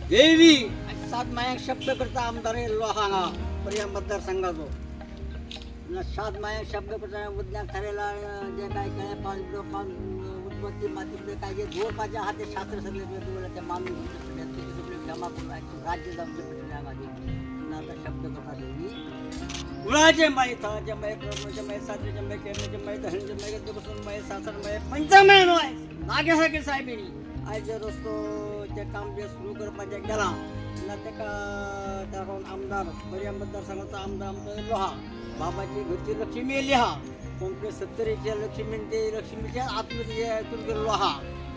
देवी सात मायांक शब्द करता आमदार लोहांगा पर्या मतदारसंघाचो सात मायांक शब्द करता उद्यान ठरलेला जे काय काय पाच उत्पत्ती माती काय जे जोडपाच्या हाते शास्त्र सगळे वेगवेगळे ते मानून सगळे जमा करून राज्य जमले शब्द करता देवी गुळाचे माई तळाचे माई कर्मचे माई सात्रीचे माई केरण्याचे माई दहणचे माई गजबसून माई सासर माई पंचमाय नोय नागेसारखे साहेबीनी आज जे रस्तो ते काम जे सुरू करपाचे गेला ना तेका त्याकडून आमदार पर्या मतदारसंघाचा आमदार आमचा लोहा बाबाची घरची लक्ष्मी येयली हा कोणते 70च्या लक्ष्मीच्या आत्महत्या गेलो लोहा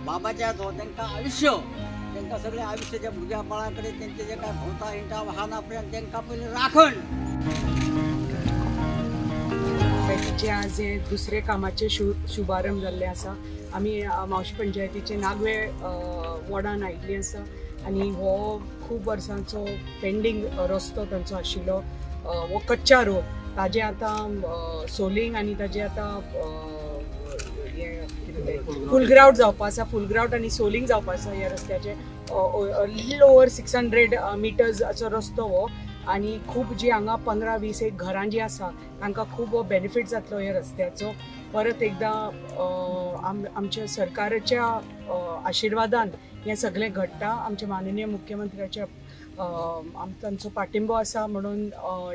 बाबाच्या तो त्यांना आयुष्य त्यांना सगळे आयुष्याच्या भुग्या बाळाकडे त्यांचे जे काय भोवता हिंटा वाहनापर्यंत त्यांना पहिले राखण जे आज दुसरे कामाचे शुभारंभ जाल्ले आसा आमी मावशी पंचायतीचे नागवे वॉर्डान आयिल्ली आसा आनी हो खूब वर्सांचो पेंडींग रस्तो तांचो आशिल्लो हो कच्चा रोड ताजे आतां सोलिंग आनी ताजे आतां फुलग्रावट जावपा आसा फुलग्रावट आनी सोलिंग जावपा आसा ह्या रस्त्याचे लिटल ओवर 600 मिटर्सचो रस्तो हो आनी खूब जी हांगा 15-20 एक घरां जी आसा तांकां खूब बेनिफीट जातलो ह्या रस्त्याचो परत एकदा आमच्या सरकाराच्या आशिर्वादान हे सगळे घडटा आमच्या माननीय मुख्यमंत्र्याच्या तांचो पाठिंबो आसा म्हणून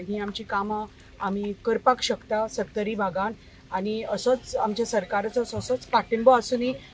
ही आमची कामां आमी करपाक शकता 70 भागान आनी असोच आमच्या सरकाराचो असोच पाठिंबो आसुनी